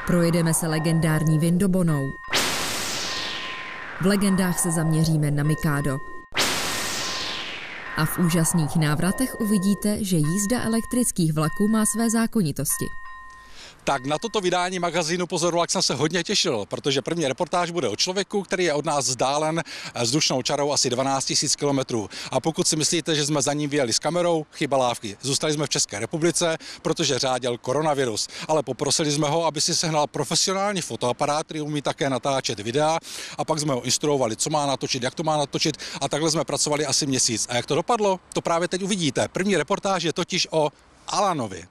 Projedeme se legendární Vindobonou. V legendách se zaměříme na Mikado. A v úžasných návratech uvidíte, že jízda elektrických vlaků má své zákonitosti. Tak na toto vydání magazínu Pozor vlak jsem se hodně těšil, protože první reportáž bude o člověku, který je od nás vzdálen vzdušnou čarou asi 12 000 kilometrů. A pokud si myslíte, že jsme za ním vyjeli s kamerou, chyba lávky. Zůstali jsme v České republice, protože řáděl koronavirus. Ale poprosili jsme ho, aby si sehnal profesionální fotoaparát, který umí také natáčet videa, a pak jsme ho instruovali, co má natočit, jak to má natočit, a takhle jsme pracovali asi měsíc. A jak to dopadlo, to právě teď uvidíte. První reportáž je totiž o Alanovi.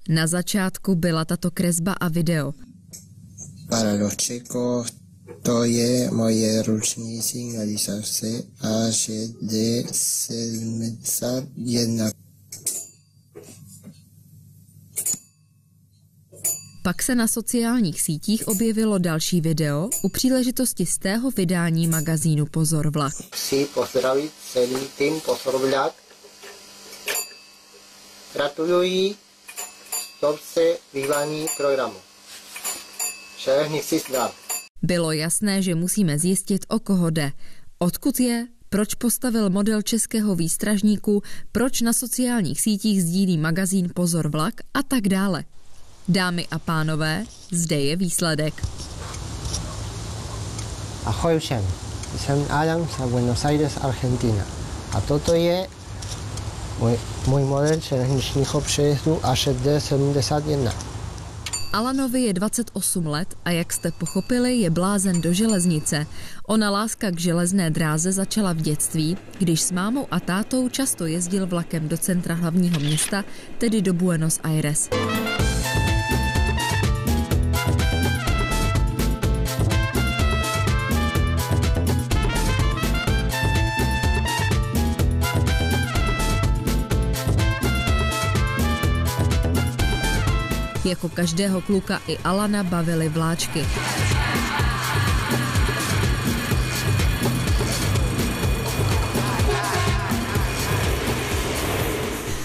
Na začátku byla tato kresba a video. Para los chicos, to je moje ruční signalizace HD 71. Pak se na sociálních sítích objevilo další video u příležitosti z tého vydání magazínu Pozor vlak. Chci pozdravit celý tým Pozor vlak. Gratuluji stopce vydání programu. Všechny chci zdravit. Bylo jasné, že musíme zjistit, o koho jde, odkud je, proč postavil model českého výstražníku, proč na sociálních sítích sdílí magazín Pozor vlak a tak dále. Dámy a pánové, zde je výsledek. Ahoj všem, jsem Alan z Buenos Aires, Argentina. A toto je můj model železničního přejezdu HD 71. Alanovi je 28 let a jak jste pochopili, je blázen do železnice. Ona láska k železné dráze začala v dětství, když s mámou a tátou často jezdil vlakem do centra hlavního města, tedy do Buenos Aires. Jako každého kluka i Alana bavily vláčky.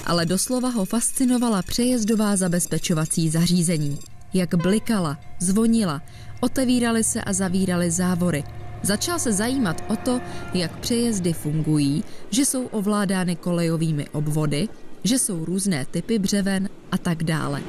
Ale doslova ho fascinovala přejezdová zabezpečovací zařízení. Jak blikala, zvonila, otevíraly se a zavíraly závory. Začal se zajímat o to, jak přejezdy fungují, že jsou ovládány kolejovými obvody, že jsou různé typy břeven a tak dále.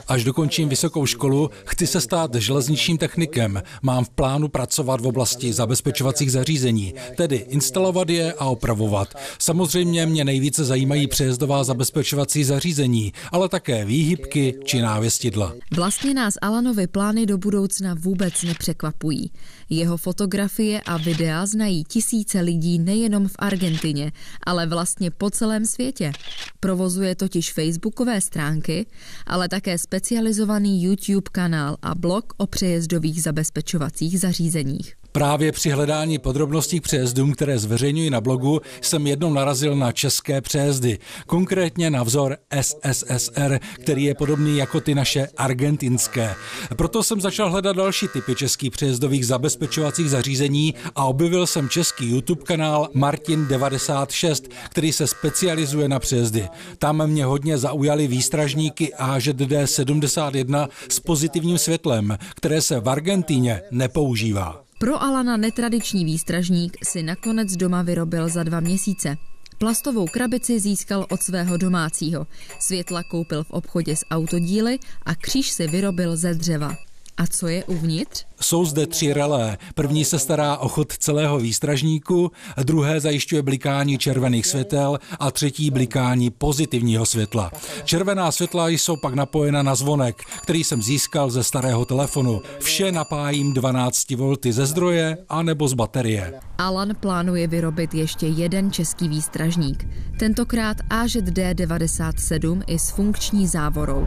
Až dokončím vysokou školu, chci se stát železničním technikem. Mám v plánu pracovat v oblasti zabezpečovacích zařízení, tedy instalovat je a opravovat. Samozřejmě mě nejvíce zajímají přejezdová zabezpečovací zařízení, ale také výhybky či návěstidla. Vlastně nás Alanovy plány do budoucna vůbec nepřekvapují. Jeho fotografie a videa znají tisíce lidí nejenom v Argentině, ale vlastně po celém světě. Provozuje totiž facebookové stránky, ale také specializovaný YouTube kanál a blog o přejezdových zabezpečovacích zařízeních. Právě při hledání podrobností k přejezdům, které zveřejňuji na blogu, jsem jednou narazil na české přejezdy. Konkrétně na vzor SSSR, který je podobný jako ty naše argentinské. Proto jsem začal hledat další typy českých přejezdových zabezpečovacích zařízení a objevil jsem český YouTube kanál Martin 96, který se specializuje na přejezdy. Tam mě hodně zaujaly výstražníky AŽD 71 s pozitivním světlem, které se v Argentíně nepoužívá. Pro Alana netradiční výstražník si nakonec doma vyrobil za 2 měsíce. Plastovou krabici získal od svého domácího. Světla koupil v obchodě s autodíly a kříž si vyrobil ze dřeva. A co je uvnitř? Jsou zde 3 relé. První se stará o chod celého výstražníku, druhé zajišťuje blikání červených světel a třetí blikání pozitivního světla. Červená světla jsou pak napojena na zvonek, který jsem získal ze starého telefonu. Vše napájím 12 V ze zdroje anebo z baterie. Alan plánuje vyrobit ještě jeden český výstražník. Tentokrát AŽD 97 i s funkční závorou.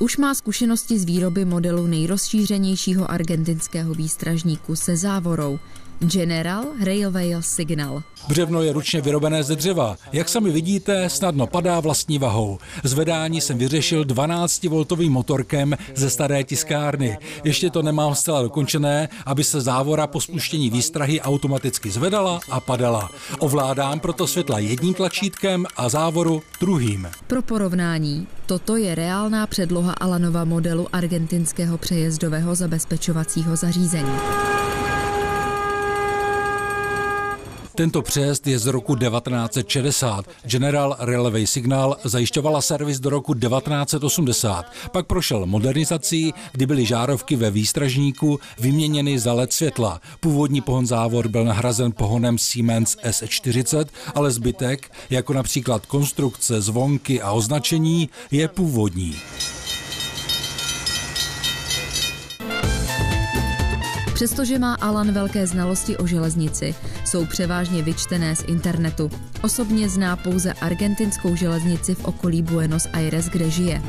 Už má zkušenosti z výroby modelu nejrozšířenějšího argentinského výstražníku se závorou. General Railway Signal. Břevno je ručně vyrobené ze dřeva. Jak sami vidíte, snadno padá vlastní vahou. Zvedání jsem vyřešil 12V motorkem ze staré tiskárny. Ještě to nemám zcela dokončené, aby se závora po spuštění výstrahy automaticky zvedala a padala. Ovládám proto světla jedním tlačítkem a závoru druhým. Pro porovnání, toto je reálná předloha Alanova modelu argentinského přejezdového zabezpečovacího zařízení. Tento přejezd je z roku 1960. General Railway Signal zajišťovala servis do roku 1980. Pak prošel modernizací, kdy byly žárovky ve výstražníku vyměněny za LED světla. Původní pohon závor byl nahrazen pohonem Siemens S40, ale zbytek, jako například konstrukce, zvonky a označení, je původní. Přestože má Alan velké znalosti o železnici, jsou převážně vyčtené z internetu. Osobně zná pouze argentinskou železnici v okolí Buenos Aires, kde žije.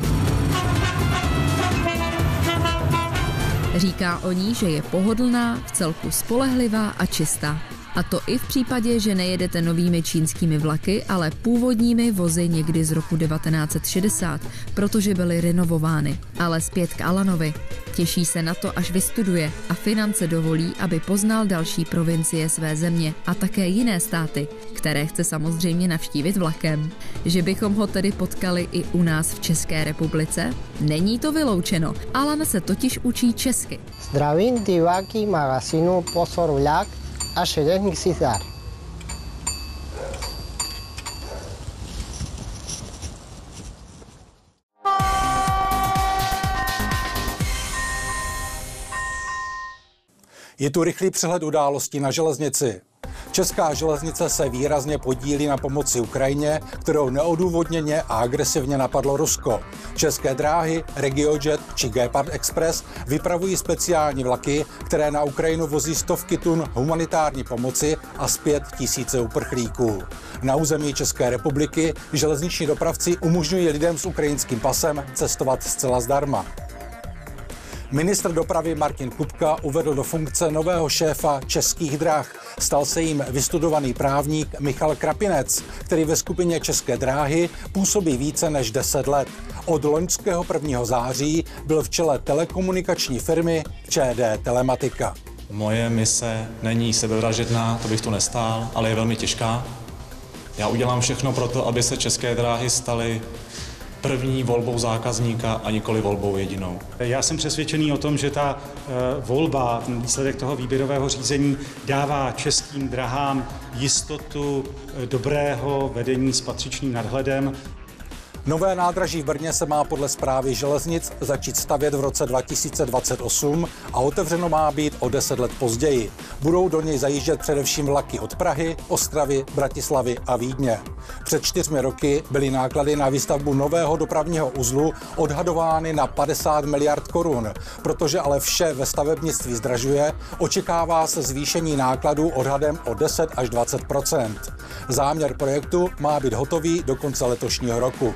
Říká o ní, že je pohodlná, vcelku spolehlivá a čistá. A to i v případě, že nejedete novými čínskými vlaky, ale původními vozy někdy z roku 1960, protože byly renovovány. Ale zpět k Alanovi. Těší se na to, až vystuduje a finance dovolí, aby poznal další provincie své země a také jiné státy, které chce samozřejmě navštívit vlakem. Že bychom ho tedy potkali i u nás v České republice? Není to vyloučeno. Alan se totiž učí česky. Zdravím diváky magazínu Pozor Vlak a železnici Zdar. Je tu rychlý přehled událostí na železnici. Česká železnice se výrazně podílí na pomoci Ukrajině, kterou neodůvodněně a agresivně napadlo Rusko. České dráhy, RegioJet či Gepard Express vypravují speciální vlaky, které na Ukrajinu vozí stovky tun humanitární pomoci a zpět tisíce uprchlíků. Na území České republiky železniční dopravci umožňují lidem s ukrajinským pasem cestovat zcela zdarma. Ministr dopravy Martin Kupka uvedl do funkce nového šéfa Českých drah. Stal se jim vystudovaný právník Michal Krapinec, který ve skupině České dráhy působí více než 10 let. Od loňského 1. září byl v čele telekomunikační firmy ČD Telematika. Moje mise není sebevražedná, to bych tu nestál, ale je velmi těžká. Já udělám všechno pro to, aby se České dráhy staly první volbou zákazníka a nikoli volbou jedinou. Já jsem přesvědčený o tom, že ta volba, ten výsledek toho výběrového řízení dává Českým drahám jistotu dobrého vedení s patřičným nadhledem. Nové nádraží v Brně se má podle Správy železnic začít stavět v roce 2028 a otevřeno má být o 10 let později. Budou do něj zajíždět především vlaky od Prahy, Ostravy, Bratislavy a Vídně. Před 4 roky byly náklady na výstavbu nového dopravního uzlu odhadovány na 50 miliard korun. Protože ale vše ve stavebnictví zdražuje, očekává se zvýšení nákladů odhadem o 10 až 20%. Záměr projektu má být hotový do konce letošního roku.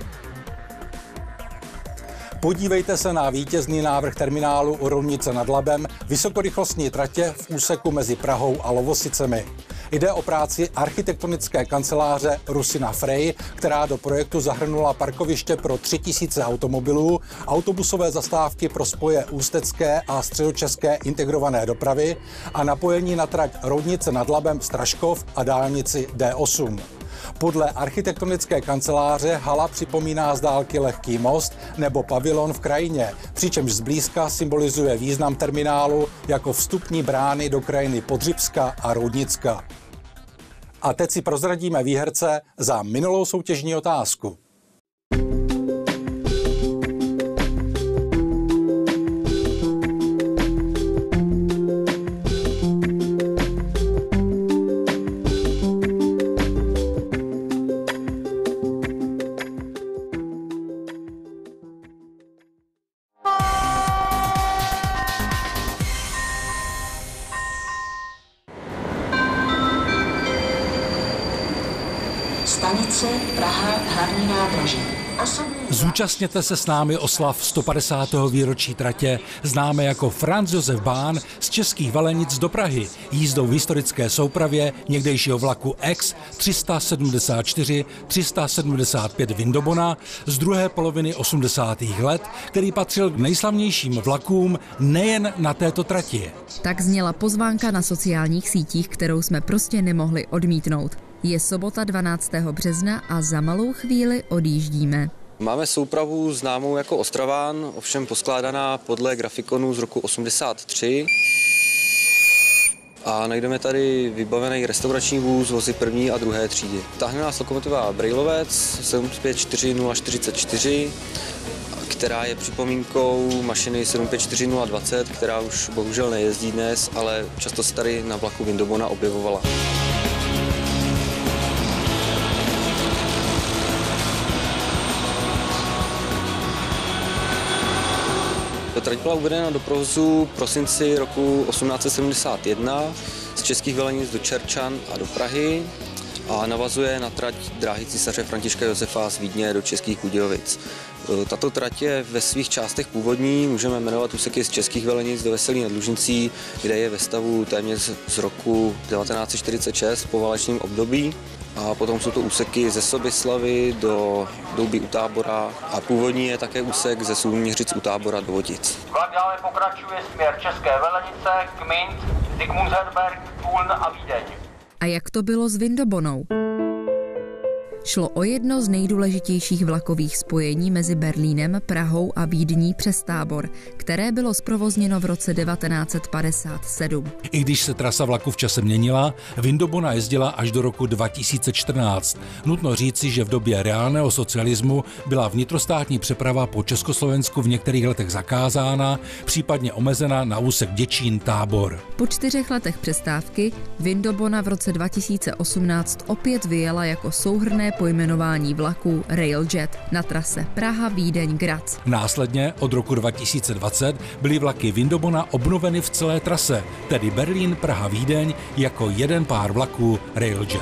Podívejte se na vítězný návrh terminálu u Roudnice nad Labem vysokorychlostní tratě v úseku mezi Prahou a Lovosicemi. Jde o práci architektonické kanceláře Rusina Frey, která do projektu zahrnula parkoviště pro 3000 automobilů, autobusové zastávky pro spoje ústecké a středočeské integrované dopravy a napojení na trať Roudnice nad Labem Straškov a dálnici D8. Podle architektonické kanceláře hala připomíná z dálky lehký most nebo pavilon v krajině, přičemž zblízka symbolizuje význam terminálu jako vstupní brány do krajiny Podřibska a Roudnicka. A teď si prozradíme výherce za minulou soutěžní otázku. Stanice Praha hlavní nádraží. Osobní Zúčastněte se s námi oslav 150. výročí tratě, známé jako Franz Josef Bahn z Českých Velenic do Prahy, jízdou v historické soupravě někdejšího vlaku X 374-375 Vindobona z druhé poloviny 80. let, který patřil k nejslavnějším vlakům nejen na této trati. Tak zněla pozvánka na sociálních sítích, kterou jsme prostě nemohli odmítnout. Je sobota 12. března a za malou chvíli odjíždíme. Máme soupravu známou jako Ostraván, ovšem poskládaná podle grafikonu z roku 83. A najdeme tady vybavený restaurační vůz, vozy první a druhé třídy. Táhne nás lokomotiva Brejlovec 754044, která je připomínkou mašiny 754020, která už bohužel nejezdí dnes, ale často se tady na vlaku Vindobona objevovala. Trať byla uvedena do provozu v prosinci roku 1871 z Českých Velenic do Čerčan a do Prahy a navazuje na trať dráhy císaře Františka Josefa z Vídně do Českých Budějovic. Tato trať je ve svých částech původní, můžeme jmenovat úseky z Českých Velenic do Veselí nad Lužnicí, kde je ve stavu téměř z roku 1946 v poválečném období. A potom jsou to úseky ze Soběslavy do Doubí u Tábora a původní je také úsek ze Souměřic u Tábora do Votic. Vlak dále pokračuje směr České Velenice, Kmint, Zikmundsherdberg, Tulln a Vídeň. A jak to bylo s Vindobonou? Šlo o jedno z nejdůležitějších vlakových spojení mezi Berlínem, Prahou a Vídní přes Tábor, které bylo zprovozněno v roce 1957. I když se trasa vlaku v čase měnila, Vindobona jezdila až do roku 2014. Nutno říci, že v době reálného socialismu byla vnitrostátní přeprava po Československu v některých letech zakázána, případně omezena na úsek Děčín-Tábor. Po 4 letech přestávky Vindobona v roce 2018 opět vyjela jako souhrnné pojmenování vlaků Railjet na trase Praha-Vídeň-Graz. Následně od roku 2020 byly vlaky Vindobona obnoveny v celé trase, tedy Berlín, Praha, Vídeň jako jeden pár vlaků Railjet.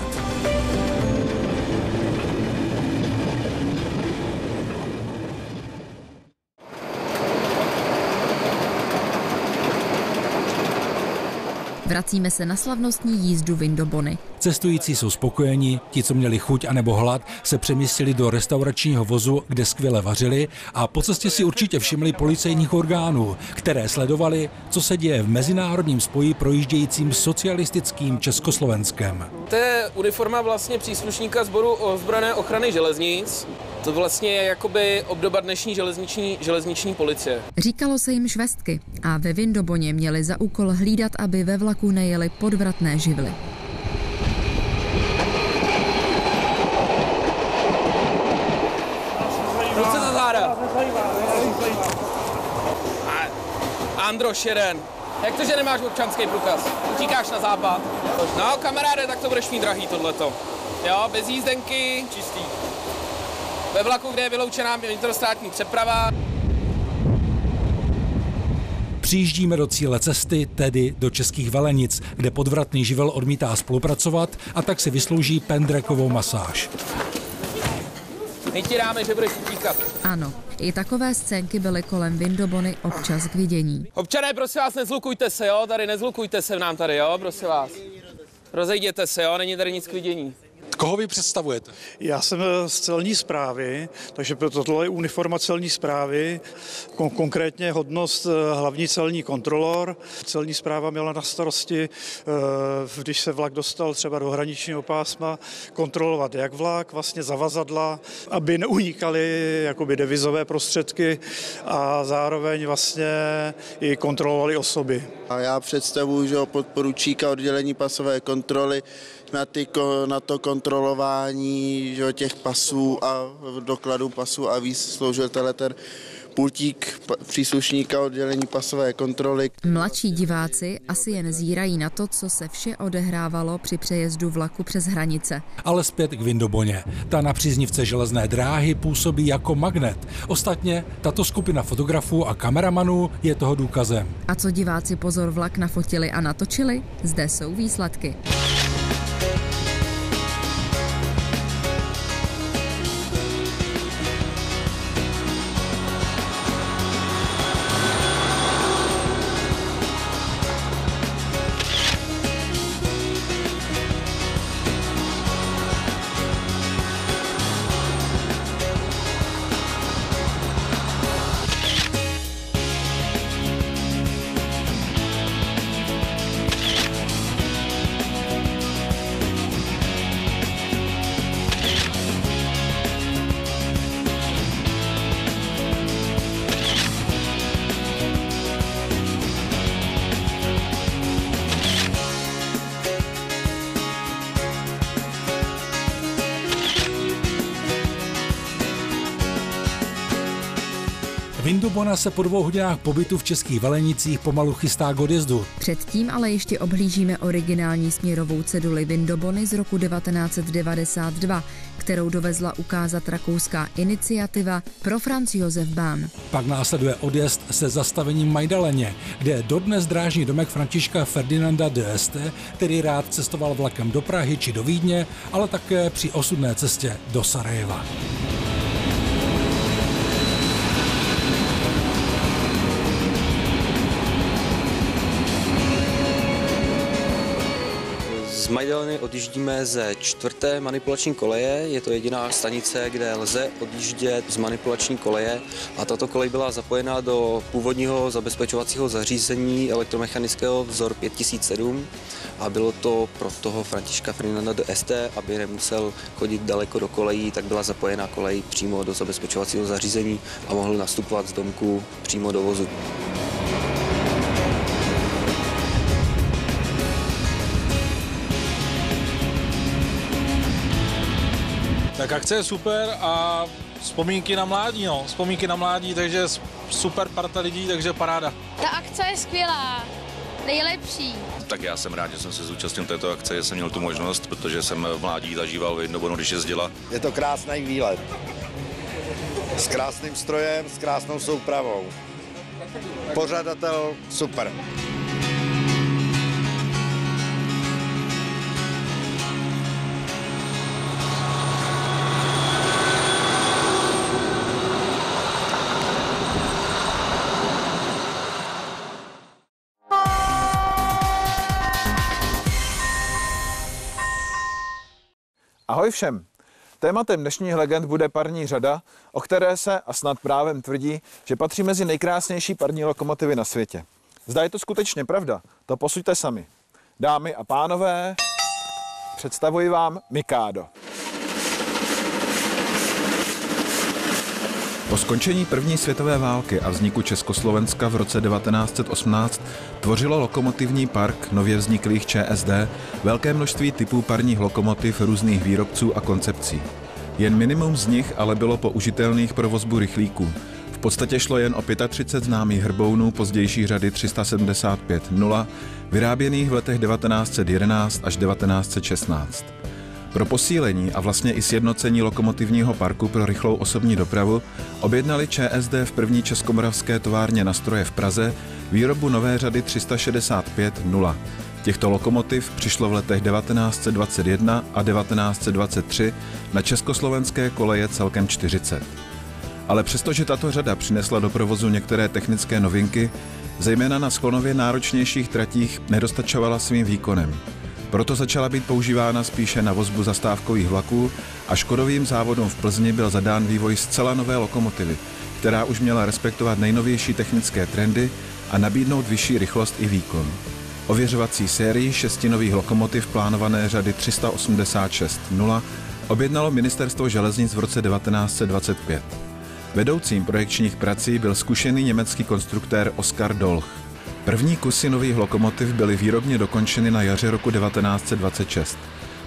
Vracíme se na slavnostní jízdu Vindobony. Cestující jsou spokojeni, ti, co měli chuť anebo hlad, se přemístili do restauračního vozu, kde skvěle vařili a po cestě si určitě všimli policejních orgánů, které sledovali, co se děje v mezinárodním spoji projíždějícím socialistickým Československem. To je uniforma vlastně příslušníka sboru ozbrojené ochrany železnic. To vlastně je jakoby obdoba dnešní železniční policie. Říkalo se jim švestky a ve Vindoboně měli za úkol hlídat, aby ve vlaku nejeli podvratné živly. Ruce za záda. Androš jeden. Jak to, že nemáš občanský průkaz? Utíkáš na západ? No, kamaráde, tak to budeš mít drahý tohleto. Jo, bez jízdenky, čistý. Ve vlaku, kde je vyloučená vnitrostátní přeprava. Přijíždíme do cíle cesty, tedy do Českých Velenic, kde podvratný živel odmítá spolupracovat a tak si vyslouží pendrekovou masáž. My ti dáme, že budeš utíkat. Ano, i takové scénky byly kolem Vindobony občas k vidění. Občané, prosím vás, nezlukujte se, jo? Tady nezlukujte se nám tady, jo? Prosím vás. Rozejděte se, jo? Není tady nic k vidění. Koho vy představujete? Já jsem z celní správy, takže tohle je uniforma celní správy, konkrétně hodnost hlavní celní kontrolor. Celní správa měla na starosti, když se vlak dostal třeba do hraničního pásma, kontrolovat jak vlak, vlastně zavazadla, aby neunikaly jakoby devizové prostředky a zároveň vlastně i kontrolovali osoby. A já představuji, že podporučíka oddělení pasové kontroly na to kontrolování, že, těch pasů a dokladů pasů a víc sloužil ten pultík příslušníka oddělení pasové kontroly. Mladší diváci asi jen zírají na to, co se vše odehrávalo při přejezdu vlaku přes hranice. Ale zpět k Vindoboně. Ta na příznivce železné dráhy působí jako magnet. Ostatně tato skupina fotografů a kameramanů je toho důkazem. A co diváci pozor vlak nafotili a natočili? Zde jsou výsledky. Vindobona se po 2 hodinách pobytu v Českých Velenicích pomalu chystá k odjezdu. Předtím ale ještě obhlížíme originální směrovou ceduli Vindobony z roku 1992, kterou dovezla ukázat rakouská iniciativa Pro Franz Josef Bahn. Pak následuje odjezd se zastavením Majdaleně, kde je dodnes drážní domek Františka Ferdinanda d'Este, který rád cestoval vlakem do Prahy či do Vídně, ale také při osudné cestě do Sarajeva. Z Majdaleny odjíždíme ze 4. manipulační koleje. Je to jediná stanice, kde lze odjíždět z manipulační koleje a tato kolej byla zapojena do původního zabezpečovacího zařízení elektromechanického vzor 5007 a bylo to pro toho Františka Ferdinanda d'Este, aby nemusel chodit daleko do kolejí, tak byla zapojena kolej přímo do zabezpečovacího zařízení a mohl nastupovat z domku přímo do vozu. Tak akce je super a vzpomínky na mládí, vzpomínky na mládí, takže super parta lidí, takže paráda. Ta akce je skvělá, nejlepší. Tak já jsem rád, že jsem se zúčastnil této akce, že jsem měl tu možnost, protože jsem v mládí zažíval Vindobonu, když jezdila. Je to krásný výlet. S krásným strojem, s krásnou soupravou. Pořadatel super. Ahoj všem! Tématem dnešních legend bude parní řada, o které se a snad právem tvrdí, že patří mezi nejkrásnější parní lokomotivy na světě. Zda je to skutečně pravda, to posuďte sami. Dámy a pánové, představuji vám Mikado. Po skončení první světové války a vzniku Československa v roce 1918 tvořilo lokomotivní park nově vzniklých ČSD velké množství typů parních lokomotiv různých výrobců a koncepcí. Jen minimum z nich ale bylo použitelných pro vozbu rychlíků. V podstatě šlo jen o 35 známých hrbounů pozdější řady 375-0, vyráběných v letech 1911 až 1916. Pro posílení a vlastně i sjednocení lokomotivního parku pro rychlou osobní dopravu objednali ČSD v první českomoravské továrně na stroje v Praze výrobu nové řady 365-0. Těchto lokomotiv přišlo v letech 1921 a 1923 na československé koleje celkem 40. Ale přestože tato řada přinesla do provozu některé technické novinky, zejména na sklonově náročnějších tratích nedostačovala svým výkonem. Proto začala být používána spíše na vozbu zastávkových vlaků a Škodovým závodům v Plzni byl zadán vývoj zcela nové lokomotivy, která už měla respektovat nejnovější technické trendy a nabídnout vyšší rychlost i výkon. Ověřovací sérii 6 nových lokomotiv plánované řady 386-0 objednalo Ministerstvo železnic v roce 1925. Vedoucím projekčních prací byl zkušený německý konstruktér Oskar Dolch. První kusy nových lokomotiv byly výrobně dokončeny na jaře roku 1926.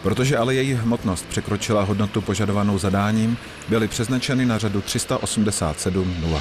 Protože ale jejich hmotnost překročila hodnotu požadovanou zadáním, byly přeznačeny na řadu 387-0.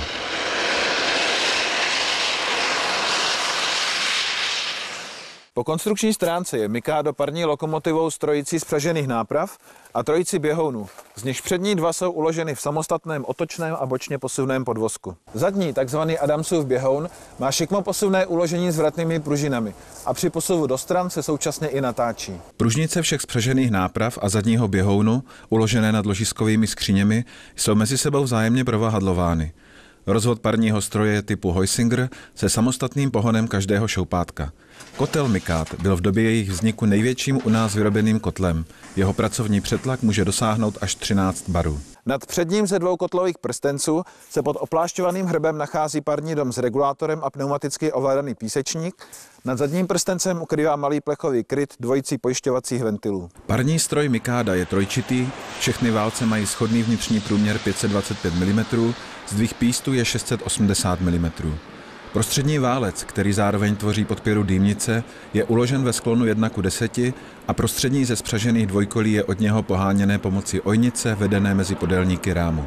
Po konstrukční stránce je Mikado parní lokomotivou s trojicí spřažených náprav a trojicí běhounů, z nichž přední dva jsou uloženy v samostatném otočném a bočně posuvném podvozku. Zadní, takzvaný Adamsův běhoun, má šikmoposuvné uložení s vratnými pružinami a při posuvu do stran se současně i natáčí. Pružnice všech spřažených náprav a zadního běhounu, uložené nad ložiskovými skříněmi, jsou mezi sebou vzájemně provahadlovány. Rozvod parního stroje typu Heusinger se samostatným pohonem každého šoupátka. Kotel Mikad byl v době jejich vzniku největším u nás vyrobeným kotlem. Jeho pracovní přetlak může dosáhnout až 13 barů. Nad předním ze dvou kotlových prstenců se pod oplášťovaným hrbem nachází parní dom s regulátorem a pneumaticky ovládaný písečník. Nad zadním prstencem ukrývá malý plechový kryt dvojicí pojišťovacích ventilů. Parní stroj Mikada je trojčitý, všechny válce mají shodný vnitřní průměr 525 mm, zdvih pístu je 680 mm. Prostřední válec, který zároveň tvoří podpěru dýmnice, je uložen ve sklonu 1:10 a prostřední ze spřažených dvojkolí je od něho poháněné pomocí ojnice vedené mezi podélníky rámu.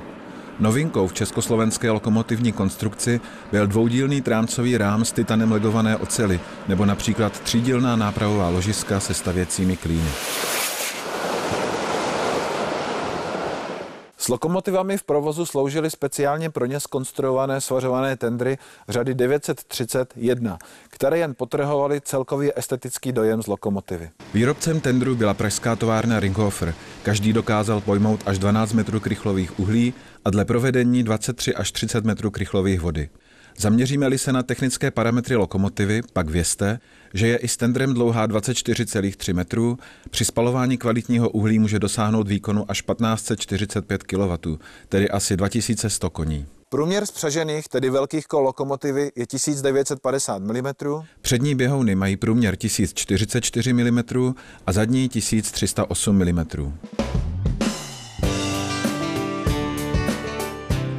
Novinkou v československé lokomotivní konstrukci byl dvoudílný trámcový rám z titanem legované oceli nebo například třídílná nápravová ložiska se stavěcími klíny. S lokomotivami v provozu sloužily speciálně pro ně zkonstruované svařované tendry řady 931, které jen podtrhovaly celkový estetický dojem z lokomotivy. Výrobcem tendru byla pražská továrna Ringhofer. Každý dokázal pojmout až 12 metrů krychlových uhlí a dle provedení 23 až 30 metrů krychlových vody. Zaměříme-li se na technické parametry lokomotivy, pak vězte, že je i s tendrem dlouhá 24,3 metrů, při spalování kvalitního uhlí může dosáhnout výkonu až 1545 kW, tedy asi 2100 koní. Průměr spřažených, tedy velkých kol lokomotivy, je 1950 mm. Přední běhouny mají průměr 1044 mm a zadní 1308 mm.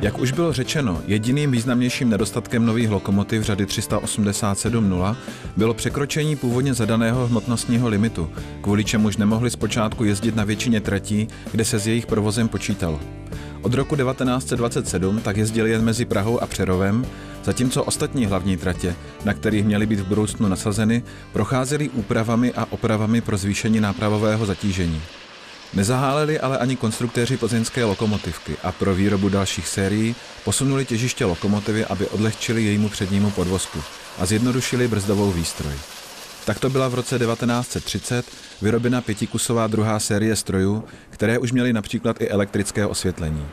Jak už bylo řečeno, jediným významnějším nedostatkem nových lokomotiv řady 387.0 bylo překročení původně zadaného hmotnostního limitu, kvůli čemuž nemohli zpočátku jezdit na většině tratí, kde se s jejich provozem počítalo. Od roku 1927 tak jezdili jen mezi Prahou a Přerovem, zatímco ostatní hlavní tratě, na kterých měly být v budoucnu nasazeny, procházely úpravami a opravami pro zvýšení nápravového zatížení. Nezaháleli ale ani konstruktéři plzeňské lokomotivky a pro výrobu dalších sérií posunuli těžiště lokomotivy, aby odlehčili jejímu přednímu podvozku a zjednodušili brzdovou výstroj. Takto byla v roce 1930 vyrobena pětikusová druhá série strojů, které už měly například i elektrické osvětlení.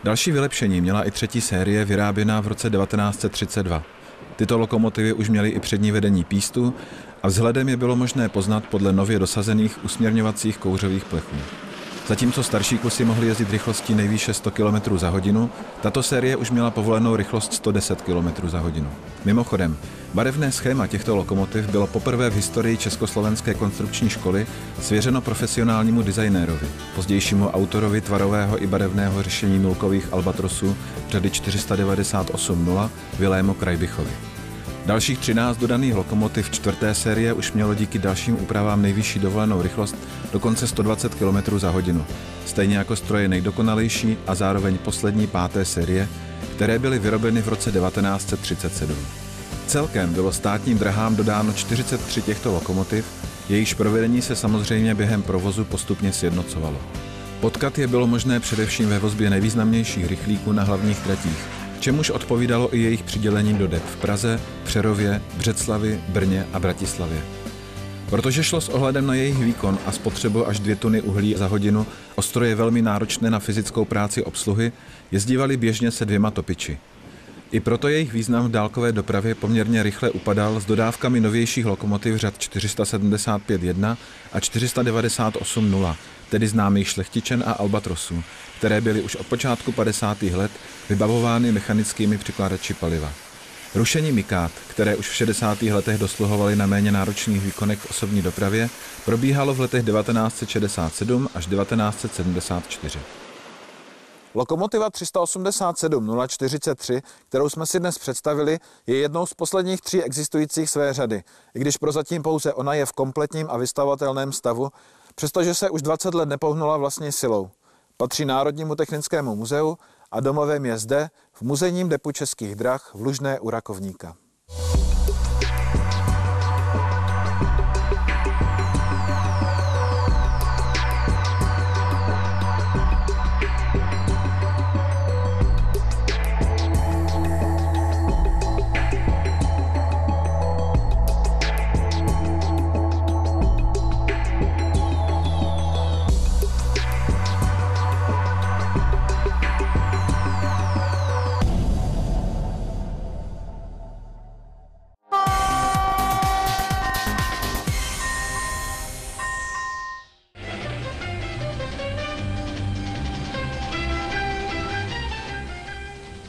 Další vylepšení měla i třetí série vyráběná v roce 1932. Tyto lokomotivy už měly i přední vedení pístu a vzhledem je bylo možné poznat podle nově dosazených usměrňovacích kouřových plechů. Zatímco starší kusy mohly jezdit rychlostí nejvýše 100 km za hodinu, tato série už měla povolenou rychlost 110 km za hodinu. Mimochodem, barevné schéma těchto lokomotiv bylo poprvé v historii Československé konstrukční školy svěřeno profesionálnímu designérovi, pozdějšímu autorovi tvarového i barevného řešení nulkových albatrosů řady 498.0 Vilému Krajbichovi. Dalších 13 dodaných lokomotiv čtvrté série už mělo díky dalším úpravám nejvyšší dovolenou rychlost dokonce 120 km za hodinu, stejně jako stroje nejdokonalejší a zároveň poslední páté série, které byly vyrobeny v roce 1937. Celkem bylo státním drahám dodáno 43 těchto lokomotiv, jejichž provedení se samozřejmě během provozu postupně sjednocovalo. Potkat je bylo možné především ve vozbě nejvýznamnějších rychlíků na hlavních tratích, čemuž odpovídalo i jejich přidělení do dep v Praze, Přerově, Břeclavi, Brně a Bratislavě. Protože šlo s ohledem na jejich výkon a spotřebu až 2 tuny uhlí za hodinu o stroje velmi náročné na fyzickou práci obsluhy, jezdívali běžně se 2 topiči. I proto jejich význam v dálkové dopravě poměrně rychle upadal s dodávkami novějších lokomotiv řad 475.1 a 498.0, tedy známých šlechtičen a albatrosů, které byly už od počátku 50. let vybavovány mechanickými přikladači paliva. Rušení mikád, které už v 60. letech dosluhovaly na méně náročných výkonech v osobní dopravě, probíhalo v letech 1967 až 1974. Lokomotiva 387.043, kterou jsme si dnes představili, je jednou z posledních 3 existujících své řady, i když prozatím pouze ona je v kompletním a vystavovatelném stavu, přestože se už 20 let nepohnula vlastní silou. Patří Národnímu technickému muzeu a domovem je zde v muzejním depu Českých drah v Lužné u Rakovníka.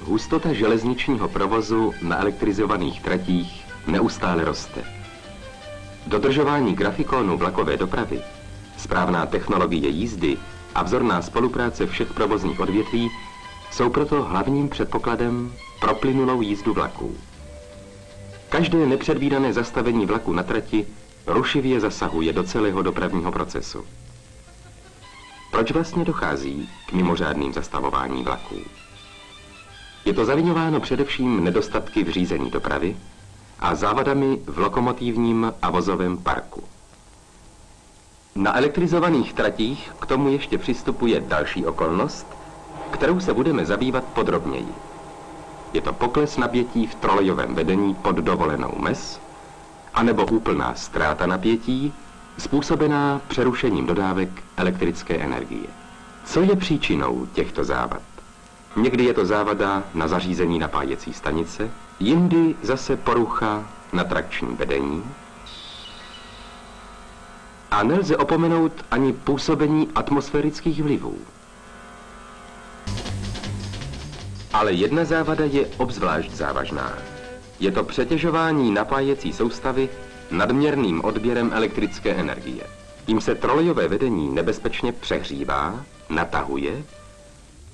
Hustota železničního provozu na elektrizovaných tratích neustále roste. Dodržování grafikonu vlakové dopravy, správná technologie jízdy a vzorná spolupráce všech provozních odvětví jsou proto hlavním předpokladem pro plynulou jízdu vlaků. Každé nepředvídané zastavení vlaku na trati rušivě zasahuje do celého dopravního procesu. Proč vlastně dochází k mimořádným zastavování vlaků? Je to zavinováno především nedostatky v řízení dopravy a závadami v lokomotivním a vozovém parku. Na elektrizovaných tratích k tomu ještě přistupuje další okolnost, kterou se budeme zabývat podrobněji. Je to pokles napětí v trolejovém vedení pod dovolenou mez, anebo úplná ztráta napětí, způsobená přerušením dodávek elektrické energie. Co je příčinou těchto závad? Někdy je to závada na zařízení napájecí stanice, jindy zase porucha na trakčním vedení. A nelze opomenout ani působení atmosférických vlivů. Ale jedna závada je obzvlášť závažná. Je to přetěžování napájecí soustavy nadměrným odběrem elektrické energie. Tím se trolejové vedení nebezpečně přehřívá, natahuje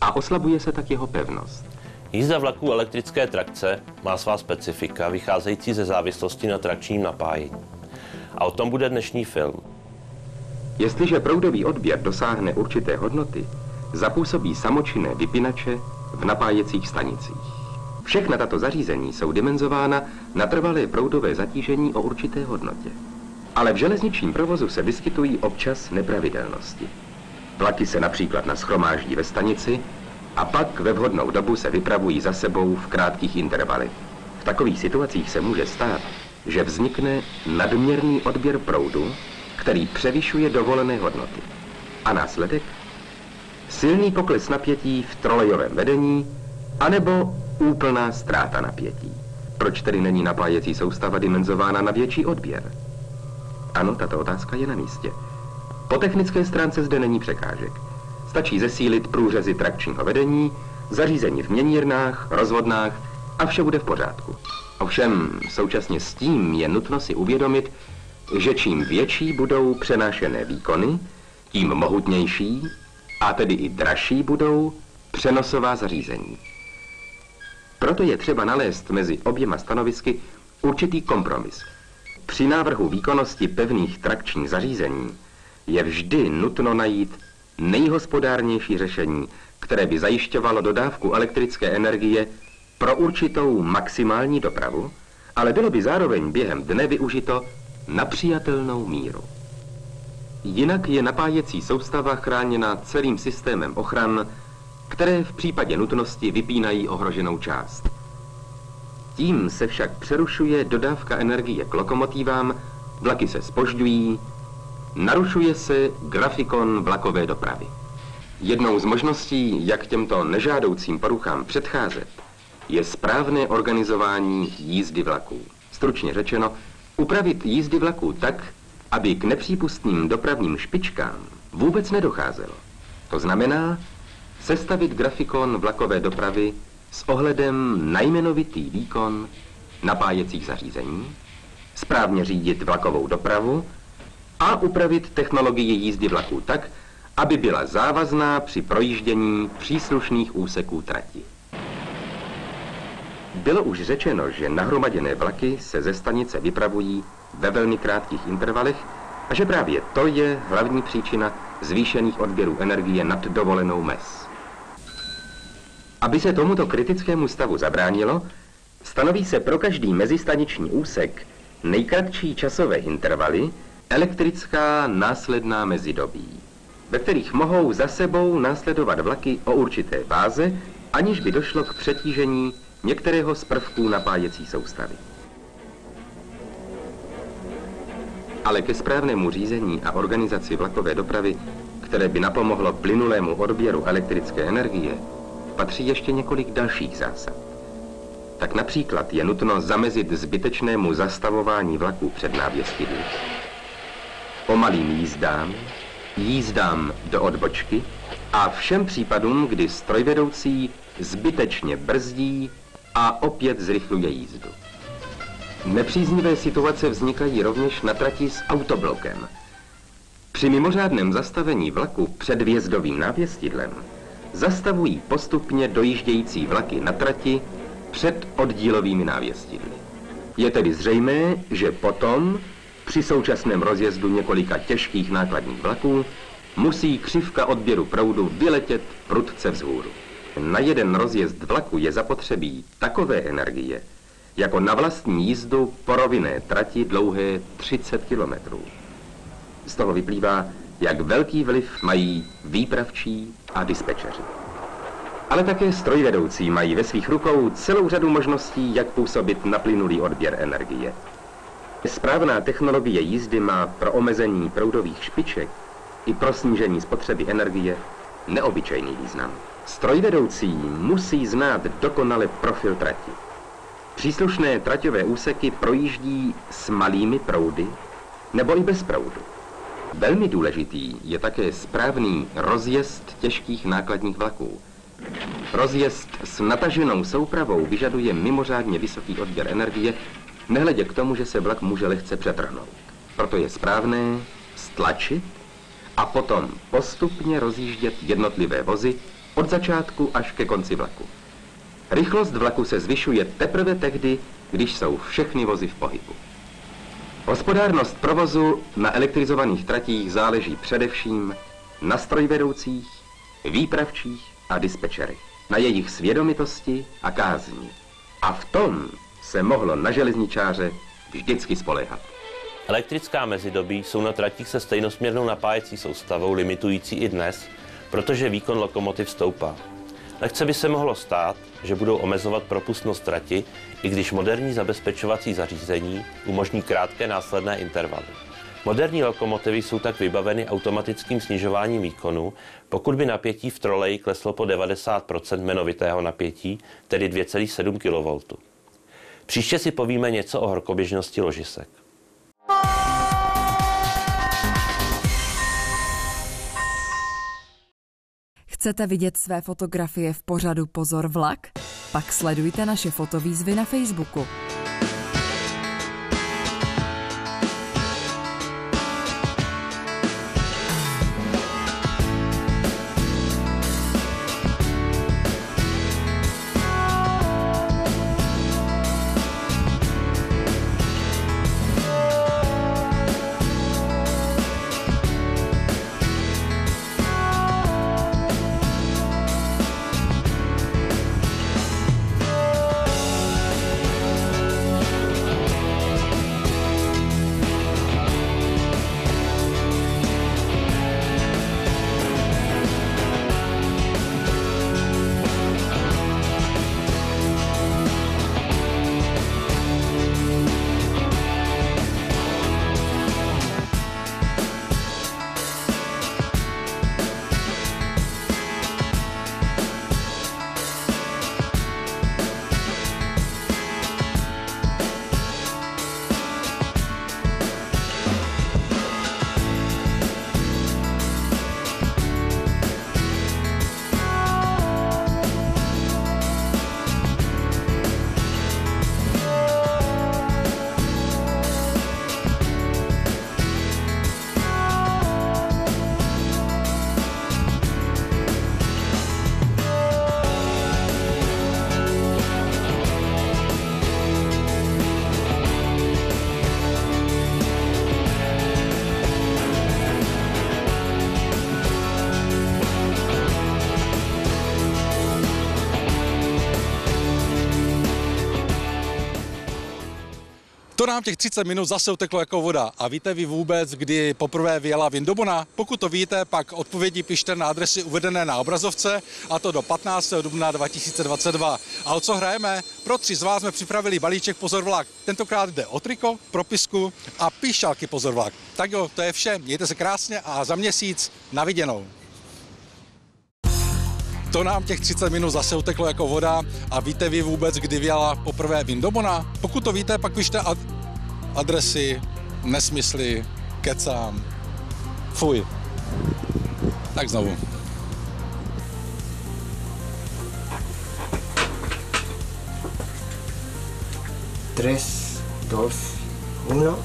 a oslabuje se tak jeho pevnost. Jízda vlaků elektrické trakce má svá specifika, vycházející ze závislosti na trakčním napájení. A o tom bude dnešní film. Jestliže proudový odběr dosáhne určité hodnoty, zapůsobí samočinné vypínače v napájecích stanicích. Všechna tato zařízení jsou dimenzována na trvalé proudové zatížení o určité hodnotě. Ale v železničním provozu se vyskytují občas nepravidelnosti. Vlaky se například nashromáždí ve stanici a pak ve vhodnou dobu se vypravují za sebou v krátkých intervalech. V takových situacích se může stát, že vznikne nadměrný odběr proudu, který převyšuje dovolené hodnoty. A následek? Silný pokles napětí v trolejovém vedení, anebo úplná ztráta napětí. Proč tedy není napájecí soustava dimenzována na větší odběr? Ano, tato otázka je na místě. Po technické stránce zde není překážek. Stačí zesílit průřezy trakčního vedení, zařízení v měnírnách, rozvodnách a vše bude v pořádku. Ovšem, současně s tím je nutno si uvědomit, že čím větší budou přenášené výkony, tím mohutnější, a tedy i dražší budou přenosová zařízení. Proto je třeba nalézt mezi oběma stanovisky určitý kompromis. Při návrhu výkonnosti pevných trakčních zařízení je vždy nutno najít nejhospodárnější řešení, které by zajišťovalo dodávku elektrické energie pro určitou maximální dopravu, ale bylo by zároveň během dne využito na přijatelnou míru. Jinak je napájecí soustava chráněna celým systémem ochran, které v případě nutnosti vypínají ohroženou část. Tím se však přerušuje dodávka energie k lokomotivám, vlaky se zpožďují, narušuje se grafikon vlakové dopravy. Jednou z možností, jak těmto nežádoucím poruchám předcházet, je správné organizování jízdy vlaků. Stručně řečeno, upravit jízdy vlaků tak, aby k nepřípustným dopravním špičkám vůbec nedocházelo. To znamená sestavit grafikon vlakové dopravy s ohledem na jmenovitý výkon napájecích zařízení, správně řídit vlakovou dopravu a upravit technologii jízdy vlaků tak, aby byla závazná při projíždění příslušných úseků trati. Bylo už řečeno, že nahromaděné vlaky se ze stanice vypravují ve velmi krátkých intervalech a že právě to je hlavní příčina zvýšených odběrů energie nad dovolenou mez. Aby se tomuto kritickému stavu zabránilo, stanoví se pro každý mezistaniční úsek nejkratší časové intervaly elektrická následná mezidobí, ve kterých mohou za sebou následovat vlaky o určité báze, aniž by došlo k přetížení některého z prvků napájecí soustavy. Ale ke správnému řízení a organizaci vlakové dopravy, které by napomohlo plynulému odběru elektrické energie, patří ještě několik dalších zásad. Tak například je nutno zamezit zbytečnému zastavování vlaků před návěstidly, pomalým jízdám, jízdám do odbočky a všem případům, kdy strojvedoucí zbytečně brzdí a opět zrychluje jízdu. Nepříznivé situace vznikají rovněž na trati s autoblokem. Při mimořádném zastavení vlaku před vjezdovým návěstidlem zastavují postupně dojíždějící vlaky na trati před oddílovými návěstidly. Je tedy zřejmé, že potom, při současném rozjezdu několika těžkých nákladních vlaků, musí křivka odběru proudu vyletět prudce vzhůru. Na jeden rozjezd vlaku je zapotřebí takové energie, jako na vlastní jízdu po rovinné trati dlouhé 30 kilometrů. Z toho vyplývá, jak velký vliv mají výpravčí a dispečeři. Ale také strojvedoucí mají ve svých rukou celou řadu možností, jak působit na plynulý odběr energie. Správná technologie jízdy má pro omezení proudových špiček i pro snížení spotřeby energie neobyčejný význam. Strojvedoucí musí znát dokonale profil trati. Příslušné traťové úseky projíždí s malými proudy nebo i bez proudu. Velmi důležitý je také správný rozjezd těžkých nákladních vlaků. Rozjezd s nataženou soupravou vyžaduje mimořádně vysoký odběr energie, nehledě k tomu, že se vlak může lehce přetrhnout. Proto je správné stlačit a potom postupně rozjíždět jednotlivé vozy od začátku až ke konci vlaku. Rychlost vlaku se zvyšuje teprve tehdy, když jsou všechny vozy v pohybu. Hospodárnost provozu na elektrizovaných tratích záleží především na strojvedoucích, výpravčích a dispečerech, na jejich svědomitosti a kázni. A v tom se mohlo na železničáře vždycky spoléhat. Elektrická mezidobí jsou na tratích se stejnosměrnou napájecí soustavou limitující i dnes, protože výkon lokomotiv stoupá. Lehce by se mohlo stát, že budou omezovat propustnost trati, i když moderní zabezpečovací zařízení umožní krátké následné intervaly. Moderní lokomotivy jsou tak vybaveny automatickým snižováním výkonu, pokud by napětí v troleji kleslo po 90% jmenovitého napětí, tedy 2,7 kV. Příště si povíme něco o horkoběžnosti ložisek. Chcete vidět své fotografie v pořadu Pozor vlak? Pak sledujte naše fotovýzvy na Facebooku. To nám těch 30 minut zase uteklo jako voda. A víte vy vůbec, kdy poprvé vyjela Vindobona? Pokud to víte, pak odpovědi pište na adresy uvedené na obrazovce, a to do 15. dubna 2022. A o co hrajeme? Pro 3 z vás jsme připravili balíček Pozor vlak. Tentokrát jde o triko, propisku a píšťalky Pozor vlak. Tak jo, to je vše. Mějte se krásně a za měsíc na viděnou. To nám těch 30 minut zase uteklo jako voda. A víte vy vůbec, kdy vyjela poprvé Vindobona? Pokud to víte, pak pište adresy, nesmysly, kecám. Fuj. Tak znovu. 3, 2, 1.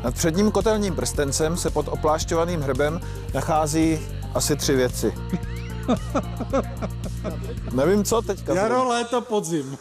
Nad předním kotelním prstencem se pod oplášťovaným hrbem nachází asi 3 věci. Nevím co teďka. Jaro, léto, podzim.